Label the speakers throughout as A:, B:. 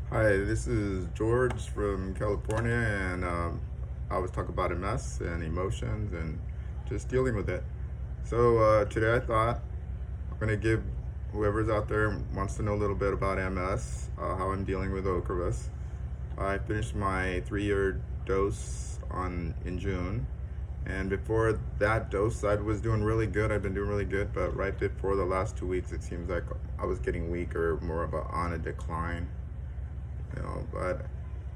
A: Hi, this is George from California, and I was talking about MS and emotions and just dealing with it. So today I thought I'm going to give whoever's out there wants to know a little bit about MS, how I'm dealing with Ocrevus. I finished my 3-year dose in June, and before that dose, I was doing really good. I've been doing really good, but right before the last 2 weeks, it seems like I was getting weaker, more of on a decline. But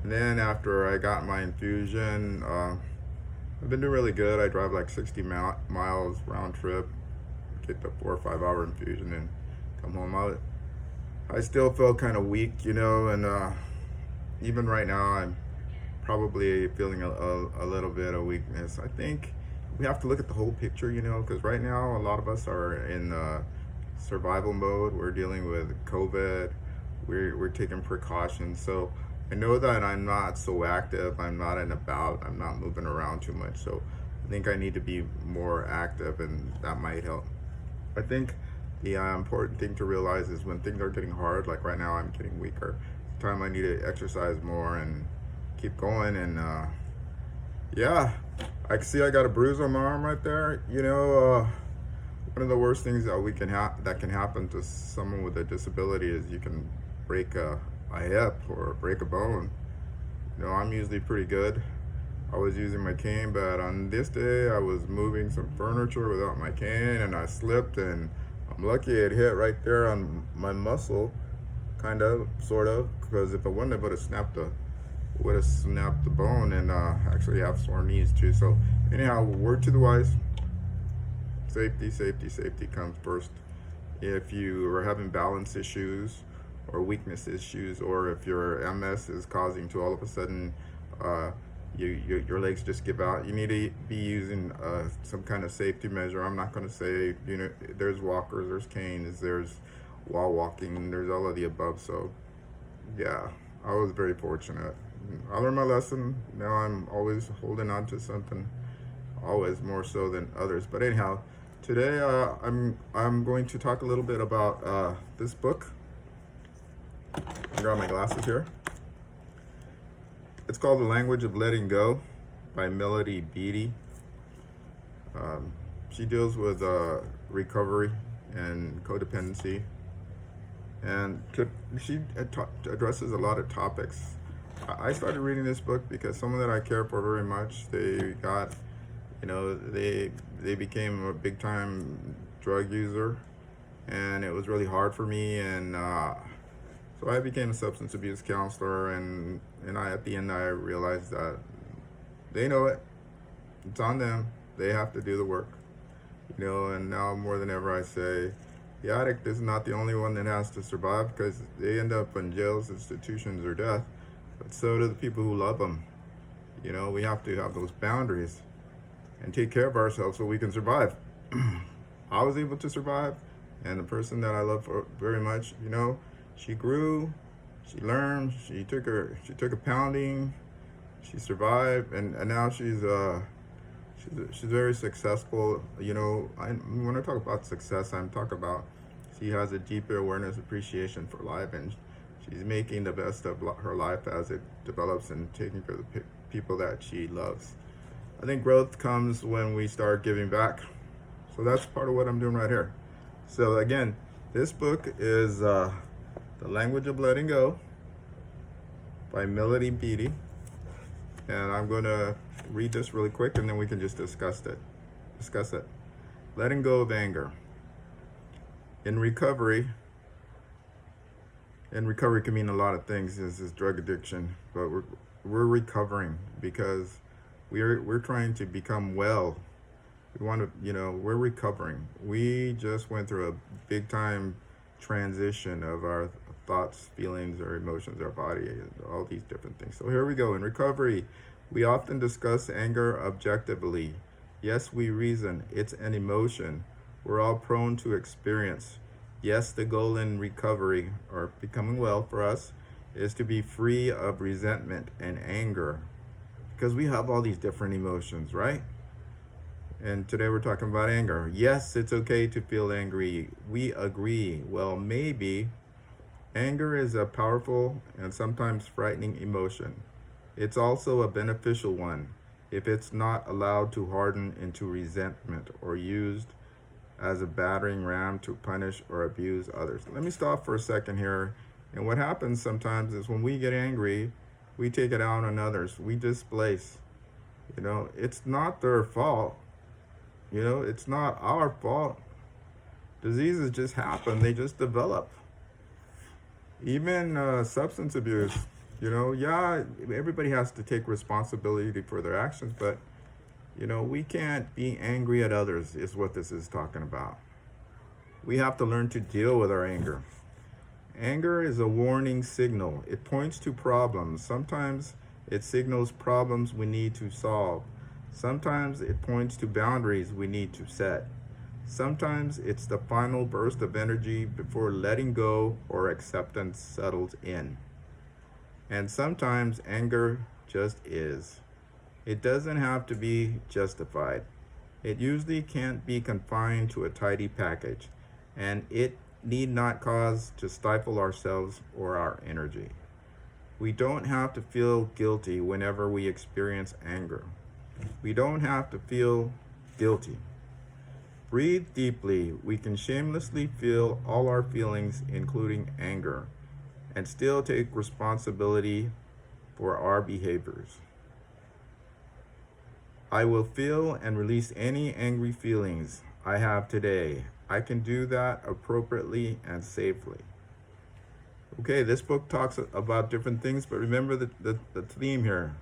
A: then after I got my infusion, I've been doing really good. I drive like 60 miles round trip, get the 4 or 5 hour infusion, and come home. I still feel kind of weak, and even right now, I'm probably feeling a little bit of weakness. I think we have to look at the whole picture, because right now, a lot of us are in survival mode. We're dealing with COVID. We're taking precautions. So I know that I'm not so active. I'm not in about. I'm not moving around too much. So I think I need to be more active, and that might help. I think the important thing to realize is when things are getting hard, like right now, I'm getting weaker. It's time I need to exercise more and keep going. And yeah, I can see I got a bruise on my arm right there. One of the worst things that can happen to someone with a disability is you can break a hip or break a bone. I'm usually pretty good. I was using my cane, but on this day I was moving some furniture without my cane, and I slipped, and I'm lucky it hit right there on my muscle, kind of, sort of, because if it wouldn't, it would have snapped the bone, and actually have sore knees too. So anyhow, word to the wise: safety, safety, safety comes first. If you are having balance issues or weakness issues, or if your MS is causing to all of a sudden your legs just give out, you need to be using some kind of safety measure. I'm not going to say, there's walkers, there's canes, there's wall walking, there's all of the above. So yeah, I was very fortunate. I learned my lesson. Now I'm always holding on to something, always more so than others. But anyhow, today I'm going to talk a little bit about this book. I got my glasses here. It's called The Language of Letting Go by Melody Beattie. She deals with recovery and codependency, and she addresses a lot of topics. I started reading this book because someone that I care for very much, they got, they became a big time drug user, and it was really hard for me, and so I became a substance abuse counselor, and at the end I realized that they know it. It's on them. They have to do the work, and now more than ever I say, the addict is not the only one that has to survive, because they end up in jails, institutions, or death, but so do the people who love them. We have to have those boundaries and take care of ourselves so we can survive. I was able to survive, and the person that I love very much, she grew, she learned, she took a pounding, she survived, and now she's very successful. When I talk about success, I'm talking about she has a deeper awareness, appreciation for life, and she's making the best of her life as it develops and taking care of the people that she loves. I think growth comes when we start giving back. So that's part of what I'm doing right here. So again, this book is The Language of Letting Go by Melody Beattie. And I'm going to read this really quick, and then we can just discuss it. Letting go of anger. In recovery can mean a lot of things. This is drug addiction, but we're recovering because we're trying to become well. We want to, we're recovering. We just went through a big time transition of our thoughts, feelings, our emotions, our body, all these different things. So here we go. In recovery, we often discuss anger objectively. Yes, we reason. It's an emotion we're all prone to experience. Yes, the goal in recovery, or becoming well for us, is to be free of resentment and anger, because we have all these different emotions, right? And today we're talking about anger. Yes, it's okay to feel angry. We agree. Well, maybe Anger is a powerful and sometimes frightening emotion. It's also a beneficial one if it's not allowed to harden into resentment or used as a battering ram to punish or abuse others. Let me stop for a second here. And what happens sometimes is when we get angry, we take it out on others. We displace. It's not their fault. It's not our fault. Diseases just happen, they just develop. Even substance abuse, yeah, everybody has to take responsibility for their actions, but, we can't be angry at others, is what this is talking about. We have to learn to deal with our anger. Anger is a warning signal. It points to problems. Sometimes it signals problems we need to solve. Sometimes it points to boundaries we need to set. Sometimes it's the final burst of energy before letting go or acceptance settles in. And sometimes anger just is. It doesn't have to be justified. It usually can't be confined to a tidy package, and it need not cause to stifle ourselves or our energy. We don't have to feel guilty whenever we experience anger. We don't have to feel guilty. Breathe deeply. We can shamelessly feel all our feelings, including anger, and still take responsibility for our behaviors. I will feel and release any angry feelings I have today. I can do that appropriately and safely. Okay, this book talks about different things, but remember the theme here,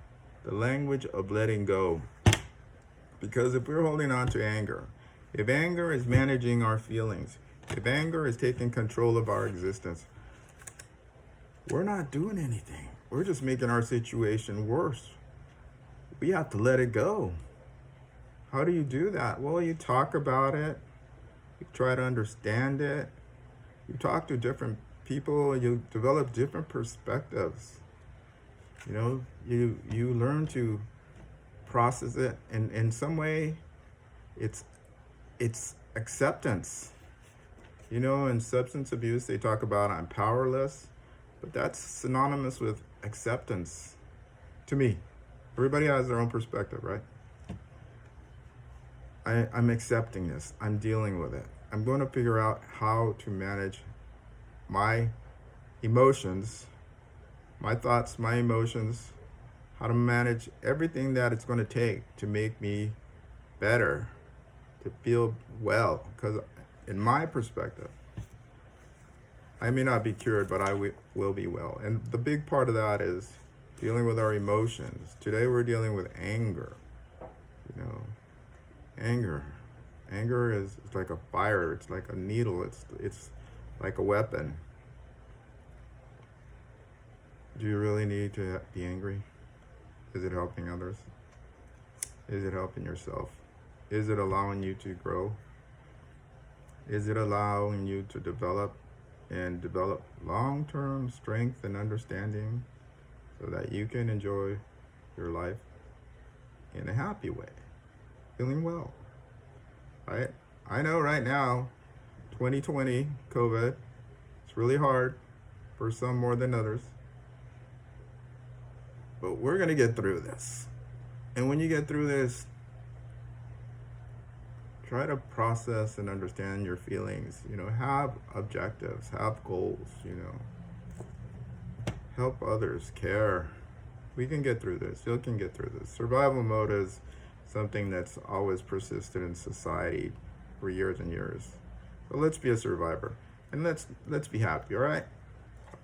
A: the language of letting go. Because if we're holding on to anger, if anger is managing our feelings, if anger is taking control of our existence, we're not doing anything. We're just making our situation worse. We have to let it go. How do you do that? Well, you talk about it. You try to understand it. You talk to different people. You develop different perspectives. You learn to process it. And in some way, it's acceptance. In substance abuse, they talk about I'm powerless, but that's synonymous with acceptance to me. Everybody has their own perspective, right? I'm accepting this. I'm dealing with it. I'm going to figure out how to manage my emotions, my thoughts, my emotions, how to manage everything that it's going to take to make me better, to feel well. Because in my perspective, I may not be cured, but I will be well. And the big part of that is dealing with our emotions. Today we're dealing with anger. Anger is like a fire. It's like a needle. It's like a weapon. Do you really need to be angry? Is it helping others? Is it helping yourself? Is it allowing you to grow? Is it allowing you to develop long-term strength and understanding so that you can enjoy your life in a happy way, feeling well, right? I know right now, 2020, COVID, it's really hard for some more than others, but we're going to get through this. And when you get through this, try to process and understand your feelings, have objectives, have goals, help others, care. We can get through this. You can get through this. Survival mode is something that's always persisted in society for years and years. So let's be a survivor and let's be happy, all right?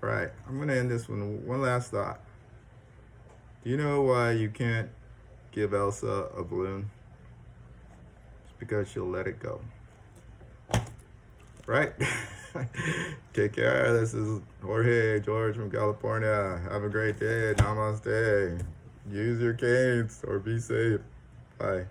A: All right, I'm going to end this one last thought. Do you know why you can't give Elsa a balloon? Because she'll let it go. Right? Take care. This is Jorge George from California. Have a great day. Namaste. Use your canes or be safe. Bye.